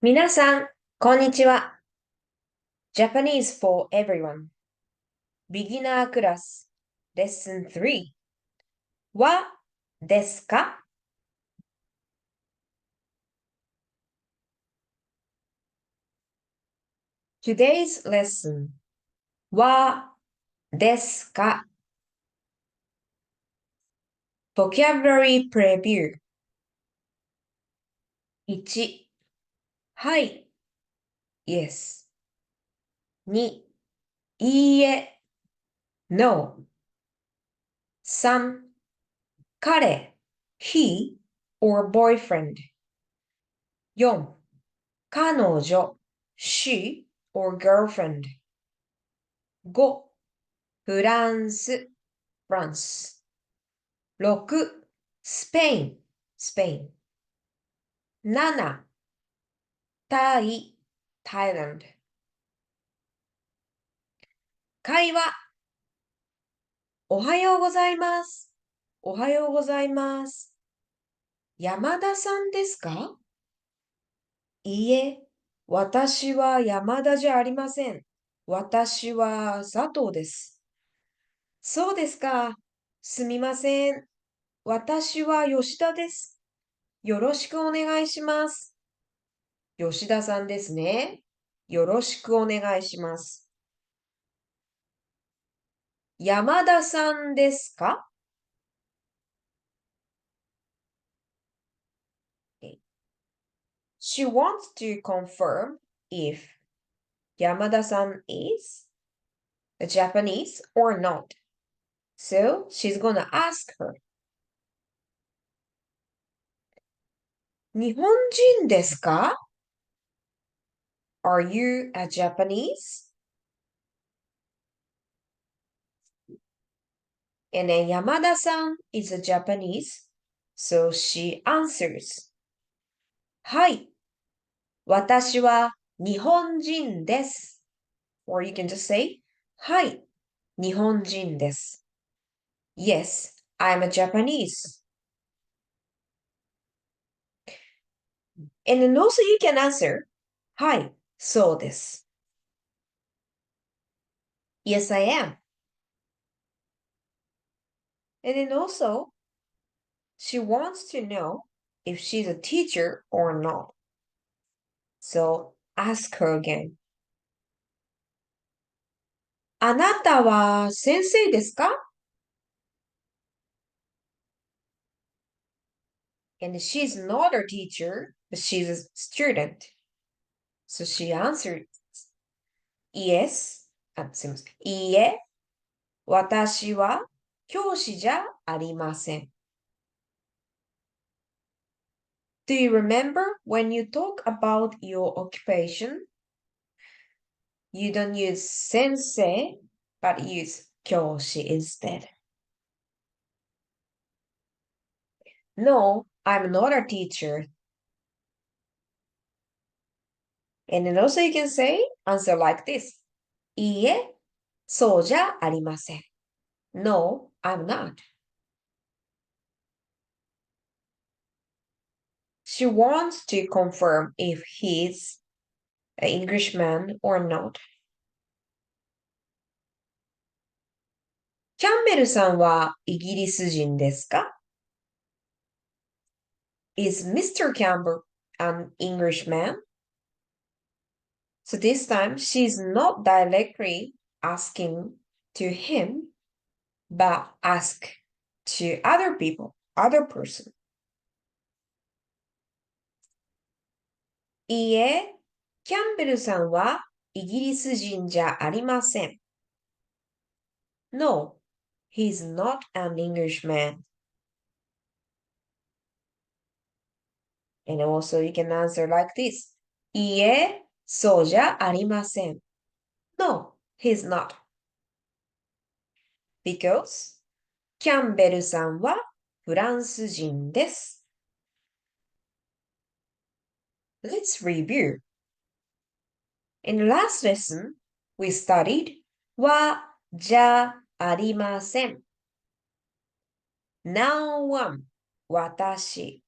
皆さん、こんにちは。Japanese for everyone. Beginner class. Lesson 3. はですか Today's lesson. はですか Vocabulary Preview. 1. はい。Yes. 2. いいえ。No. 3. 彼 he or boyfriend. 4. 彼女 she or girlfriend. 5. フランス France。6. スペイン Spain。7. タイ Thailand。会話おはようございます。おはようございます。山田さんですか？いいえ、私は山田じゃありません。私は佐藤です。そうですか。すみません。私は吉田です。よろしくお願いします。吉田さんですね。よろしくお願いします。山田さんですか？ She wants to confirm if Yamada-san is a Japanese or not. So she's gonna ask her. 日本人ですか？ Are you a Japanese? And then Yamada-san is a Japanese. So she answers. はい。私は日本人です。Or you can just say, はい。日本人です。Yes, I'm a Japanese. And then also you can answer, はい、そうです。Yes, I am. And then also, she wants to know if she's a teacher or not. So ask her again. あなたは先生ですか？ And she's not a teacher, but she's a student. So she answered, Yes. あ、すみません。いいえ、私は教師じゃありません。Do you remember when you talk about your occupation, you don't use sensei, but use 教師 instead? No, I'm not a teacher. And then also you can say, answer like this. いいえ、そうじゃありません。No, I'm not. She wants to confirm if he's an Englishman or not. キャンベルさんはイギリス人ですか？ Is Mr. Campbell an Englishman? So this time she's not directly asking to him, but ask to other people, other person. いいえ、キャンベルさんはイギリス人じゃありません。No, he's not an Englishman. And also you can answer like this. いいえ、そうじゃありません。No, he's not. Because キャンベルさんはフランス人です。Let's review. In the last lesson, we studied はじゃありません。Noun 1、私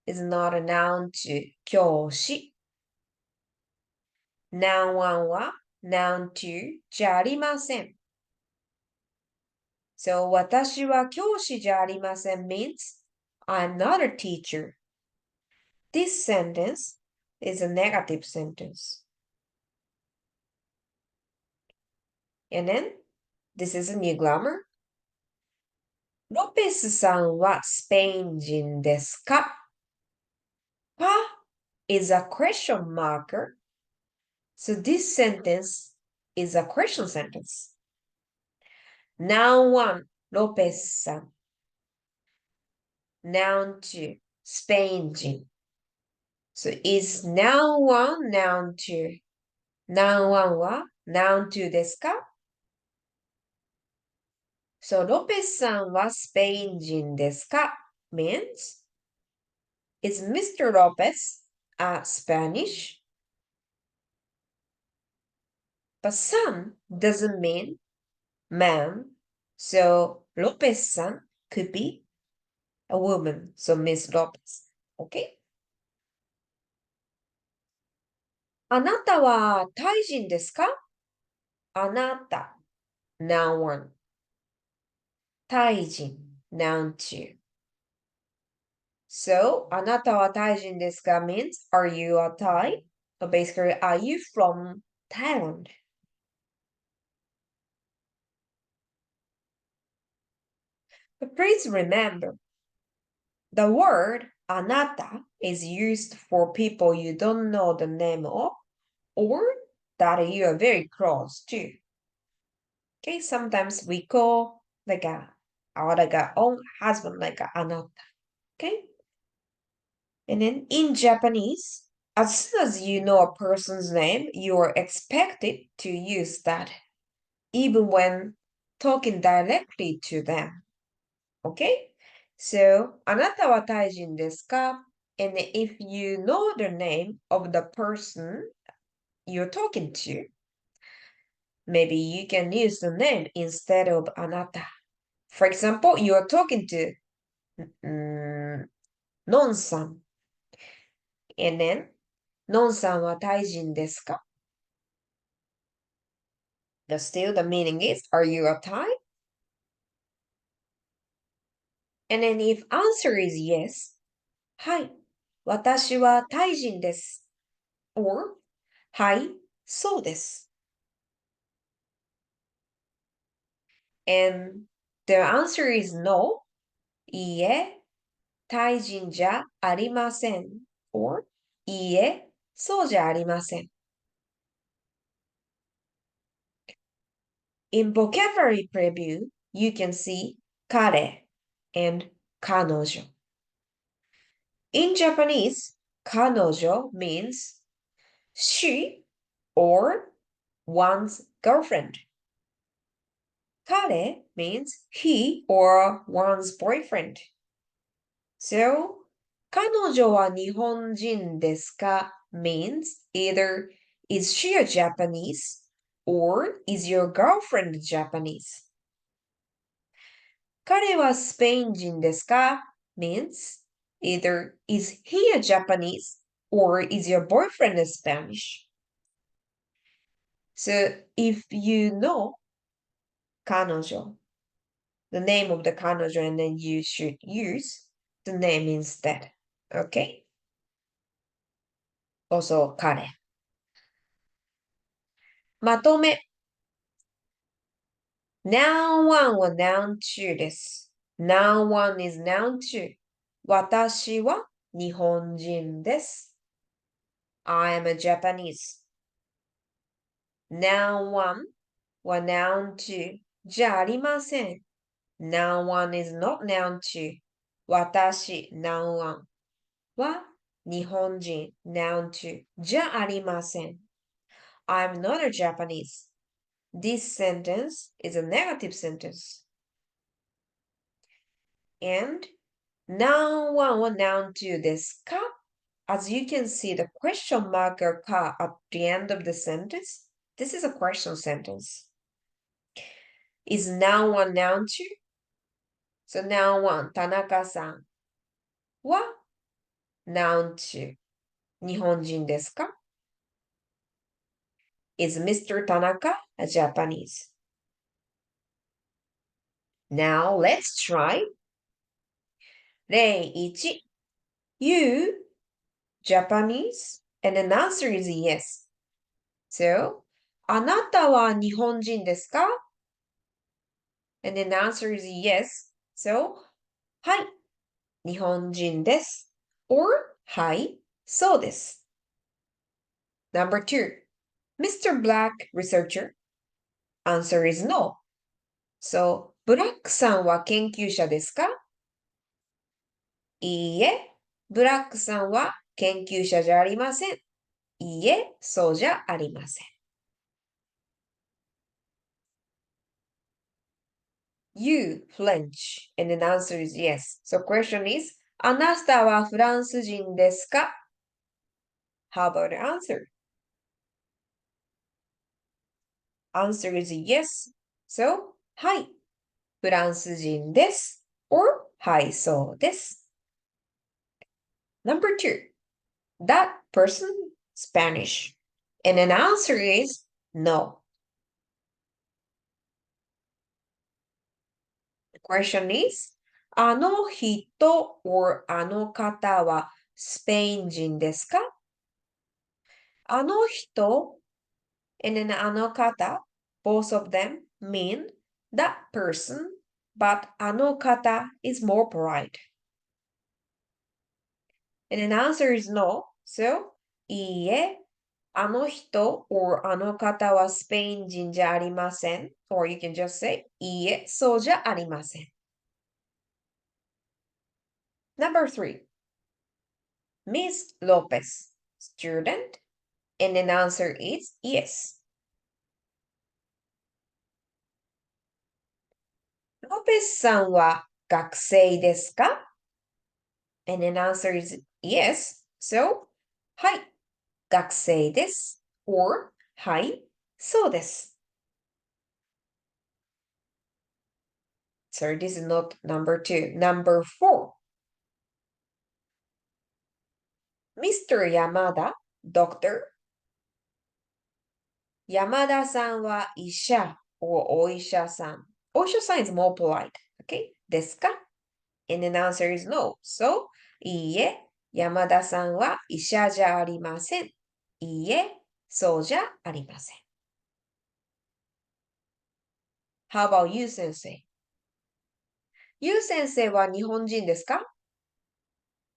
is not a noun to 教師。noun 1は noun 2じゃありません。So 私は教師じゃありません means I'm not a teacher. This sentence is a negative sentence. And then this is a new grammar. ロペスさんはスペイン人ですか？ Pa is a question marker. So this sentence is a question sentence. Noun 1, ロペスさん。Noun 2, スペイン人。So is noun 1, noun 2. Noun 1は noun 2ですか？ So ロペスさんはスペイン人ですか means is Mr. Lopez Spanish? But san doesn't mean man. So Lopez-san could be a woman. So Miss Lopez. Okay? あなたはタイ人ですか？あなた noun 1。タイ人 noun 2。So あなたはタイ人ですか means are you a Thai? So basically, are you from Thailand? But please remember, the word あなた is used for people you don't know the name of or that you are very close to. Okay, sometimes we call like our own husband like あなた. Okay, and then in Japanese, as soon as you know a person's name, you are expected to use that, even when talking directly to them. Okay, so あなたはタイ人ですか? And if you know the name of the person you're talking to, maybe you can use the name instead of あなた. For example, you are talking to Non-san. And then, Non-san はタイ人ですか? But still the meaning is, are you a Thai? And then if answer is yes, はい、私はタイ人です。Or, はい、そうです。And the answer is no, いいえ、タイ人じゃありません。Or, いいえ、そうじゃありません。In vocabulary preview, you can see 彼 and 彼女. In Japanese, 彼女 means she or one's girlfriend. 彼 means he or one's boyfriend. So, 彼女は日本人ですか means either is she a Japanese or is your girlfriend Japanese? 彼はスペイン人ですか means either is he a Japanese or is your boyfriend a Spanish? So if you know 彼女, the name of the 彼女, and then you should use the name instead. Okay? Also 彼. まとめ Noun 1は Noun 2です。Noun 1 is Noun 2. 私は日本人です。I am a Japanese. Noun 1は Noun 2じゃありません。Noun 1 is not Noun 2. 私 Noun 1は日本人 Noun 2じゃありません。I'm not a Japanese. This sentence is a negative sentence. And noun 1は noun 2ですか? As you can see the question marker か at the end of the sentence, this is a question sentence. Is noun 1 noun 2? So noun 1, 田中さんは noun 2, 日本人ですか? Is Mr. Tanaka a Japanese? Now let's try. 例1 You Japanese? And the answer is yes. So, あなたは日本人ですか? And the answer is yes. So, はい、日本人です。Or, はい、そうです。Number 2. Mr. Black researcher? Answer is no. So, ブラックさんは研究者ですか? いいえ、ブラックさんは研究者じゃありません。いいえ、そうじゃありません。You French, and the answer is yes. So question is, あなたはフランス人ですか? How about the answer? Answer is yes. So, はい、フランス人です。or はい、そうです。Number 2. That person Spanish. And an answer is no. The question is, あの人 or あの方はスペイン人ですか? あの人 and then あの方, both of them mean that person, but あの方 is more polite. And an answer is no. So, いいえ、あの人 or あの方はスペイン人じゃありません。Or you can just say, いいえ、そうじゃありません。Number 3. Miss Lopez, student? And the answer is yes. Lopez さんは学生ですか? And the answer is yes. So, はい、学生です。or はい、そうです。So this is not number 2. Number 4. Mr. Yamada, doctor. 山田さんは医者 or お医者さん。お医者さん is more polite. Okay? ですか? And the answer is no. So, いいえ、山田さんは医者じゃありません。いいえ、そうじゃありません。How about you, 先生? You 先生は日本人ですか?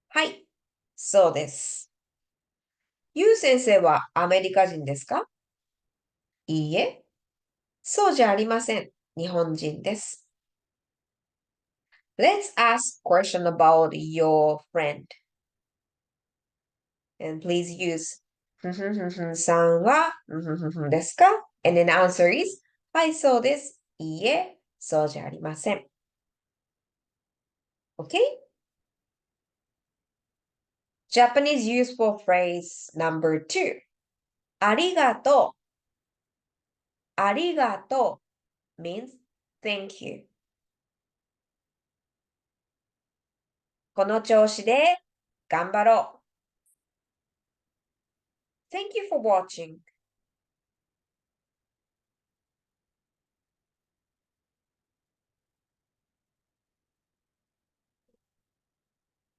はい、そうです。You 先生はアメリカ人ですか? いいえ、そうじゃありません。日本人です。Let's ask question about your friend. And please use さんはですか? And then answer is はい、そうです。いいえ、そうじゃありません。Okay? Japanese useful phrase number 2. ありがとう。ありがとう means thank you. この調子で頑張ろう。Thank you for watching.